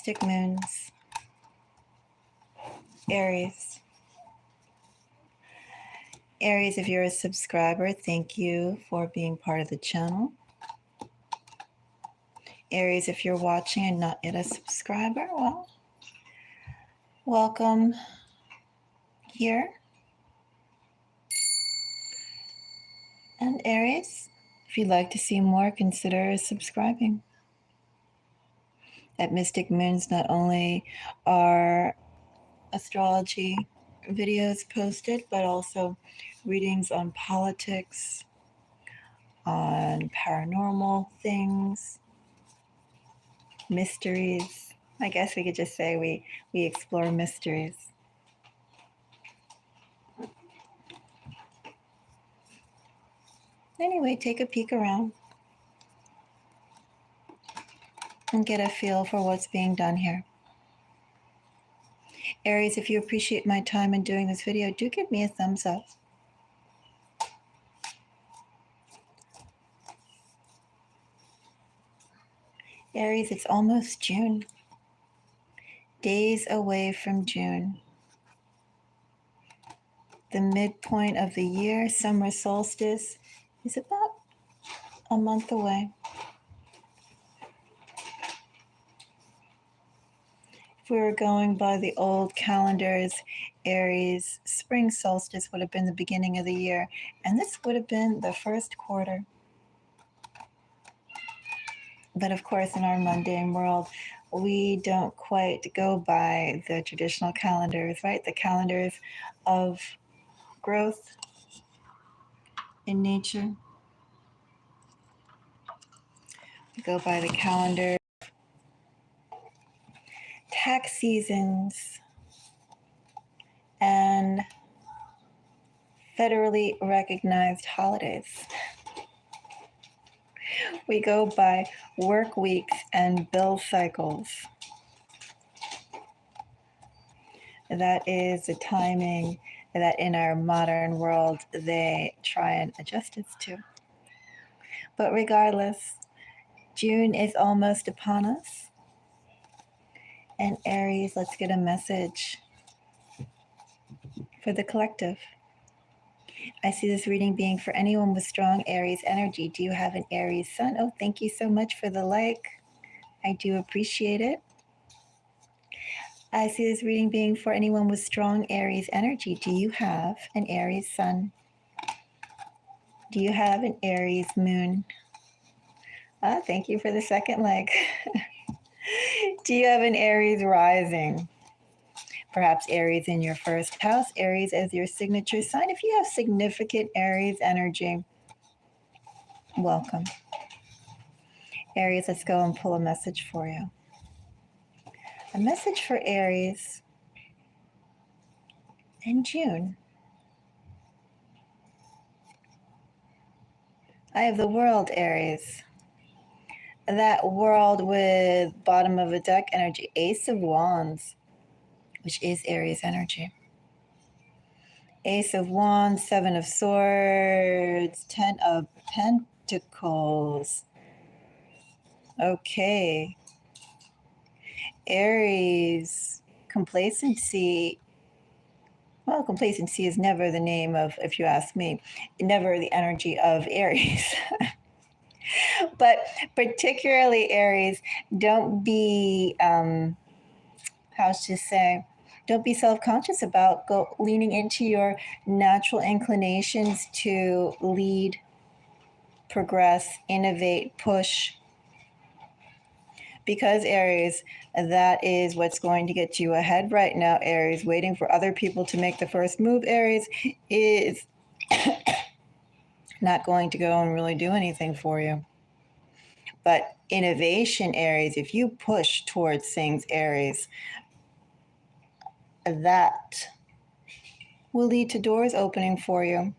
Mystic Moons, Aries. Aries, if you're a subscriber, thank you for being part of the channel. Aries, if you're watching and not yet a subscriber, well, welcome here. And Aries, if you'd like to see more, consider subscribing. At Mystic Moons, not only are astrology videos posted, but also readings on politics, on paranormal things, mysteries. I guess we could just say we explore mysteries. Anyway, take a peek around and get a feel for what's being done here. Aries, if you appreciate my time in doing this video, do give me a thumbs up. Aries, it's almost June. Days away from June. The midpoint of the year, summer solstice, is about a month away. If we were going by the old calendars, Aries spring solstice would have been the beginning of the year, and this would have been the first quarter. But of course, in our mundane world, we don't quite go by the traditional calendars, right? The calendars of growth in nature. We go by the calendar, tax seasons, and federally recognized holidays. We go by work weeks and bill cycles. That is the timing that in our modern world they try and adjust us to. But regardless, June is almost upon us. And Aries, let's get a message for the collective. I see this reading being for anyone with strong Aries energy. Do you have an Aries sun? Oh, thank you so much for the like. I do appreciate it. I see this reading being for anyone with strong Aries energy. Do you have an Aries sun? Do you have an Aries moon? Thank you for the second like. Do you have an Aries rising? Perhaps Aries in your first house, Aries as your signature sign. If you have significant Aries energy, welcome. Aries, let's go and pull a message for you. A message for Aries in June. I have the World, Aries. That World with bottom of a deck energy, Ace of Wands, which is Aries energy. Ace of Wands, Seven of Swords, Ten of Pentacles. Okay. Aries, complacency. Well, complacency is never the name of, if you ask me, never the energy of Aries. But particularly Aries, don't be, don't be self-conscious about leaning into your natural inclinations to lead, progress, innovate, push. Because Aries, that is what's going to get you ahead right now, Aries. Waiting for other people to make the first move, Aries, is not going to go and really do anything for you. But innovation, Aries, if you push towards things, Aries, that will lead to doors opening for you.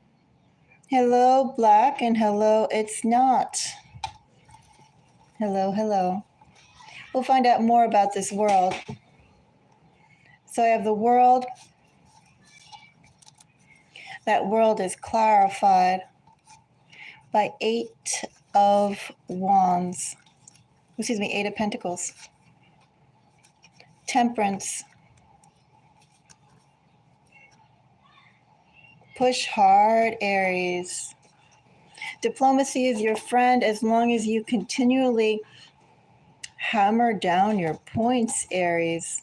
Hello, Black, and hello, it's not. Hello, hello. We'll find out more about this World. So I have the World. That World is clarified by Eight of Wands. Excuse me, Eight of Pentacles. Temperance. Push hard, Aries. Diplomacy is your friend as long as you continually hammer down your points, Aries.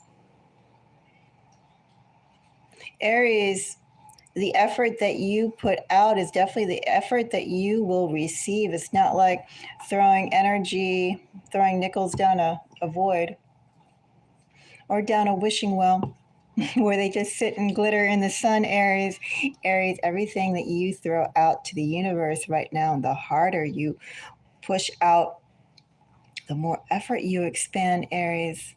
Aries, the effort that you put out is definitely the effort that you will receive. It's not like throwing energy, throwing nickels down a void or down a wishing well where they just sit and glitter in the sun, Aries. Aries, everything that you throw out to the universe right now, the harder you push out, the more effort you expand, Aries.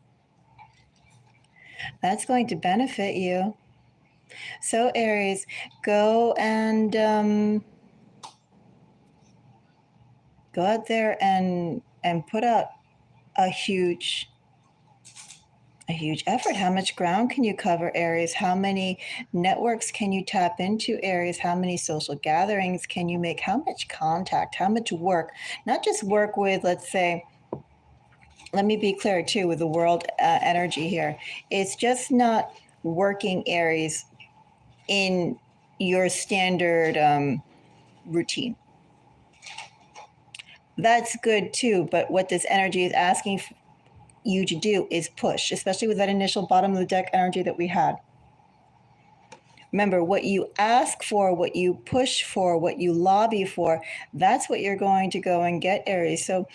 That's going to benefit you. So, Aries, go and go out there and put out a huge effort. How much ground can you cover, Aries? How many networks can you tap into, Aries? How many social gatherings can you make? How much contact? How much work? Not just work with, let's say, let me be clear too with the world energy here. It's just not working, Aries, in your standard routine. That's good too, but what this energy is asking you to do is push, especially with that initial bottom of the deck energy that we had. Remember, what you ask for, what you push for, what you lobby for, that's what you're going to go and get, Aries. So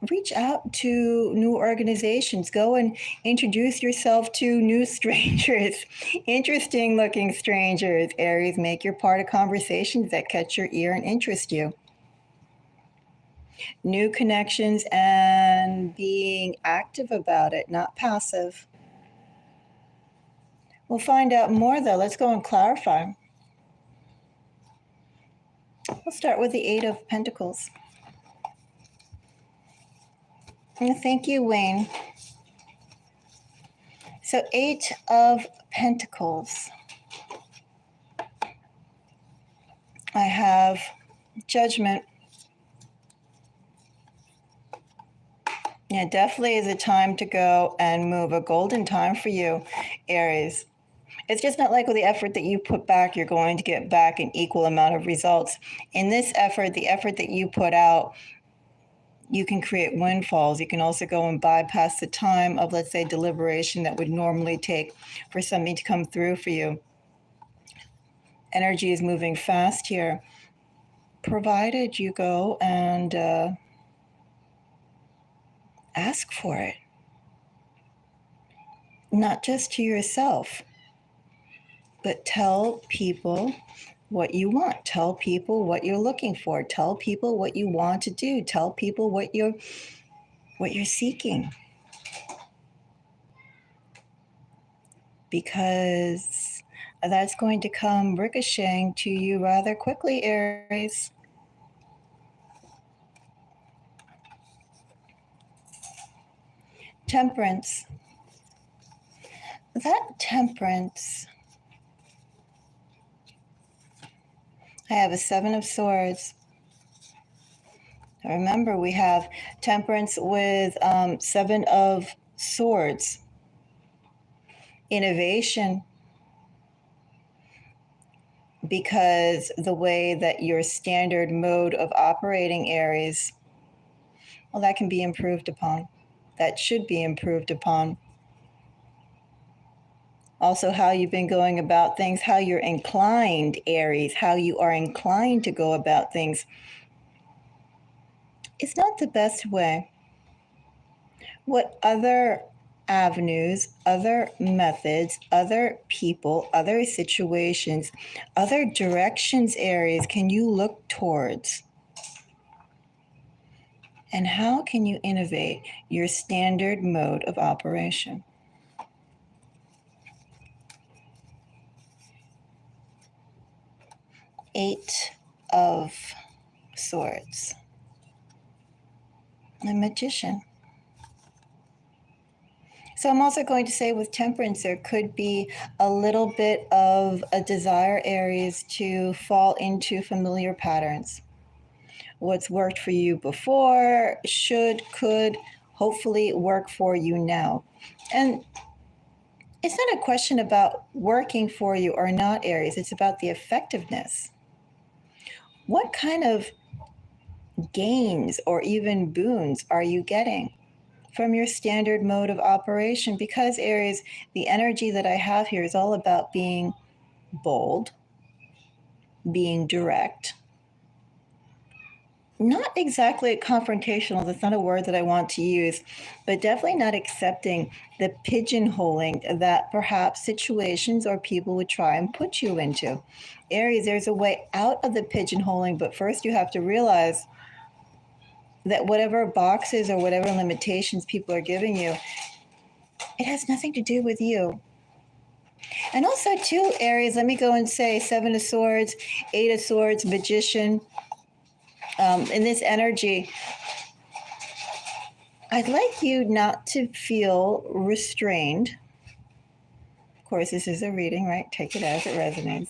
reach out to new organizations. Go and introduce yourself to new strangers, interesting looking strangers. Aries, make your part of conversations that catch your ear and interest you. New connections and being active about it, not passive. We'll find out more though. Let's go and clarify. We'll start with the Eight of Pentacles. Thank you, Wayne. So, Eight of Pentacles. I have Judgment. Yeah, definitely is a time to go and move. A golden time for you, Aries. It's just not like with the effort that you put back, you're going to get back an equal amount of results. In this effort, the effort that you put out, you can create windfalls. You can also go and bypass the time of, let's say, deliberation that would normally take for something to come through for you. Energy is moving fast here, provided you go and ask for it. Not just to yourself, but tell people what you want. Tell people what you're looking for. Tell people what you want to do. Tell people what you're seeking. Because that's going to come ricocheting to you rather quickly, Aries. Temperance. That Temperance, I have a Seven of Swords. Remember, we have Temperance with Seven of Swords. Innovation. Because the way that your standard mode of operating, Aries, well, that can be improved upon. That should be improved upon. Also, how you've been going about things, how you're inclined, Aries, how you are inclined to go about things. It's not the best way. What other avenues, other methods, other people, other situations, other directions, Aries, can you look towards? And how can you innovate your standard mode of operation? Eight of Swords. The Magician. So I'm also going to say with Temperance, there could be a little bit of a desire, Aries, to fall into familiar patterns. What's worked for you before, should, could, hopefully work for you now. And it's not a question about working for you or not, Aries. It's about the effectiveness. What kind of gains or even boons are you getting from your standard mode of operation? Because, Aries, the energy that I have here is all about being bold, being direct, not exactly confrontational, that's not a word that I want to use, but definitely not accepting the pigeonholing that perhaps situations or people would try and put you into. Aries, there's a way out of the pigeonholing, but first you have to realize that whatever boxes or whatever limitations people are giving you, it has nothing to do with you. And also, too, Aries, let me go and say Seven of Swords, Eight of Swords, Magician. In this energy, I'd like you not to feel restrained. Of course, this is a reading, right? Take it as it resonates.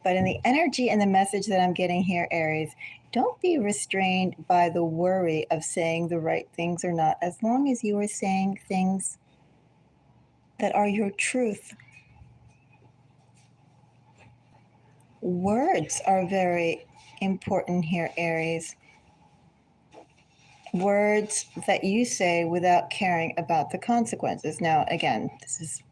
But in the energy and the message that I'm getting here, Aries, don't be restrained by the worry of saying the right things or not, as long as you are saying things that are your truth. Words are very important here, Aries. Words that you say without caring about the consequences. Now, again, this is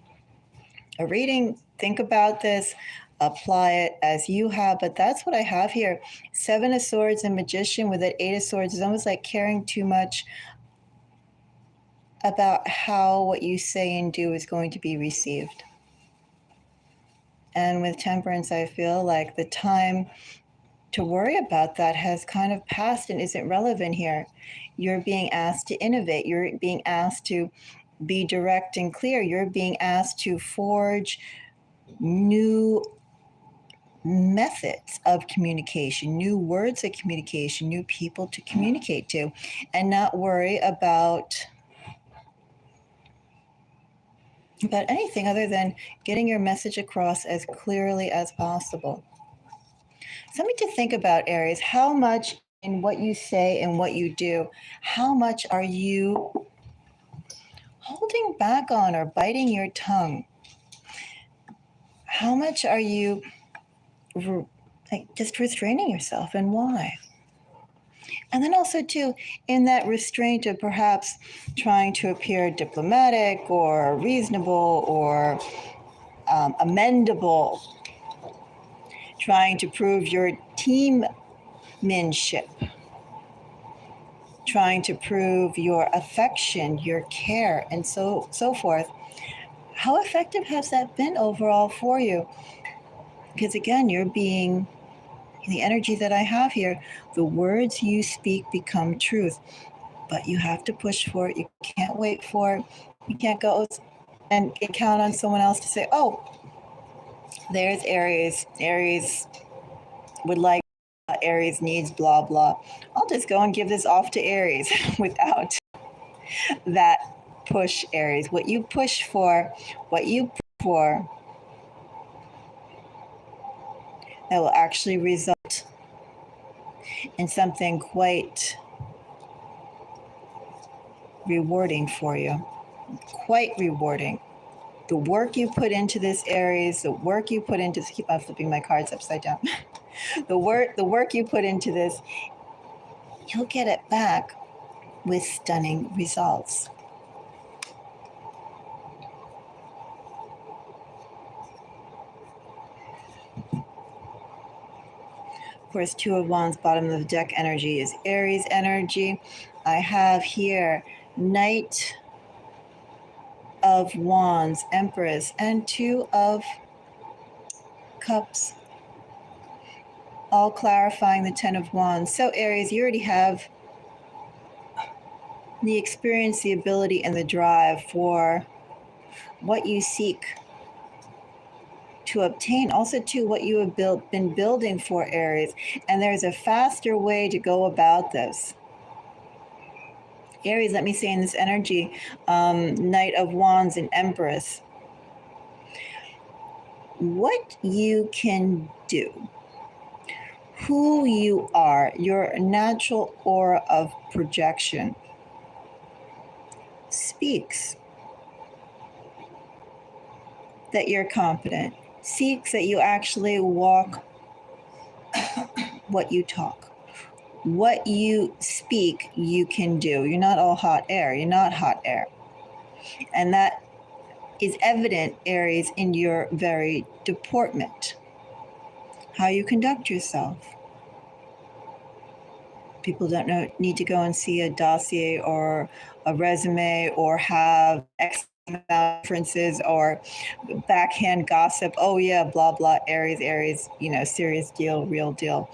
a reading. Think about this, apply it as you have, but that's what I have here. Seven of Swords and Magician with that Eight of Swords is almost like caring too much about how what you say and do is going to be received. And with Temperance, I feel like the time to worry about that has kind of passed and isn't relevant here. You're being asked to innovate. You're being asked to be direct and clear. You're being asked to forge new methods of communication, new words of communication, new people to communicate to, and not worry about anything other than getting your message across as clearly as possible. Something to think about, Aries. How much in what you say and what you do, how much are you holding back on or biting your tongue? How much are you just restraining yourself, and why? And then also, too, in that restraint of perhaps trying to appear diplomatic or reasonable or amendable, trying to prove your teammanship, trying to prove your affection, your care, and so forth. How effective has that been overall for you? Because again, you're being, the energy that I have here, the words you speak become truth, but you have to push for it. You can't wait for it. You can't go and count on someone else to say, oh, there's Aries. Aries would like, Aries needs blah, blah. I'll just go and give this off to Aries without that push, Aries. What you push for, what you push for, that will actually result in something quite rewarding for you. Quite rewarding. The work you put into this, Aries, the work you put into this, keep on flipping my cards upside down. The work you put into this, you'll get it back with stunning results. Of course, Two of Wands, bottom of the deck energy is Aries energy. I have here Knight of Wands, Empress, and Two of Cups, all clarifying the Ten of Wands. So Aries, you already have the experience, the ability, and the drive for what you seek to obtain, also to what you have been building for, Aries. And there's a faster way to go about this. Aries, let me say in this energy, Knight of Wands and Empress, what you can do, who you are, your natural aura of projection, speaks that you're confident, speaks that you actually walk what you talk. What you speak, you can do. You're not all hot air. You're not hot air. And that is evident, Aries, in your very deportment, how you conduct yourself. People don't need to go and see a dossier or a resume or have references or backhand gossip. Oh yeah, blah, blah, Aries, serious deal, real deal.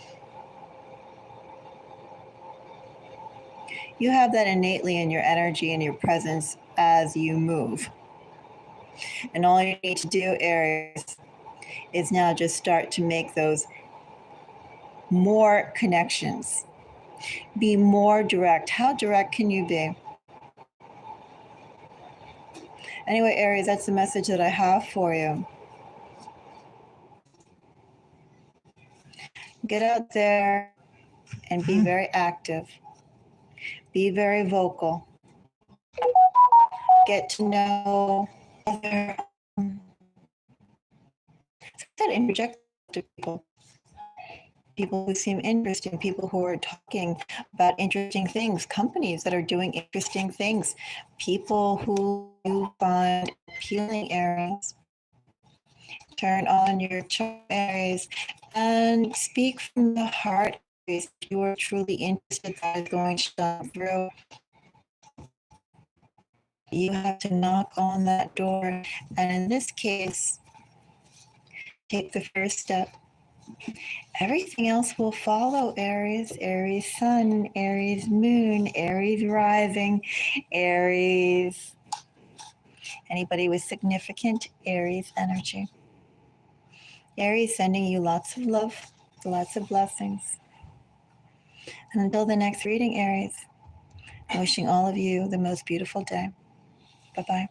You have that innately in your energy and your presence as you move. And all you need to do, Aries, is now just start to make those more connections. Be more direct. How direct can you be? Anyway, Aries, that's the message that I have for you. Get out there and be very active. Be very vocal. Get to know other interject to people who seem interesting, people who are talking about interesting things, companies that are doing interesting things, people who you find appealing, Aries. Turn on your chart, Aries, and speak from the heart, Aries. If you are truly interested, that is going to shine through. You have to knock on that door, and in this case, take the first step. Everything else will follow, Aries. Aries sun, Aries moon, Aries rising, Aries. Anybody with significant Aries energy. Aries sending you lots of love, lots of blessings. And until the next reading, Aries, I'm wishing all of you the most beautiful day. Bye-bye.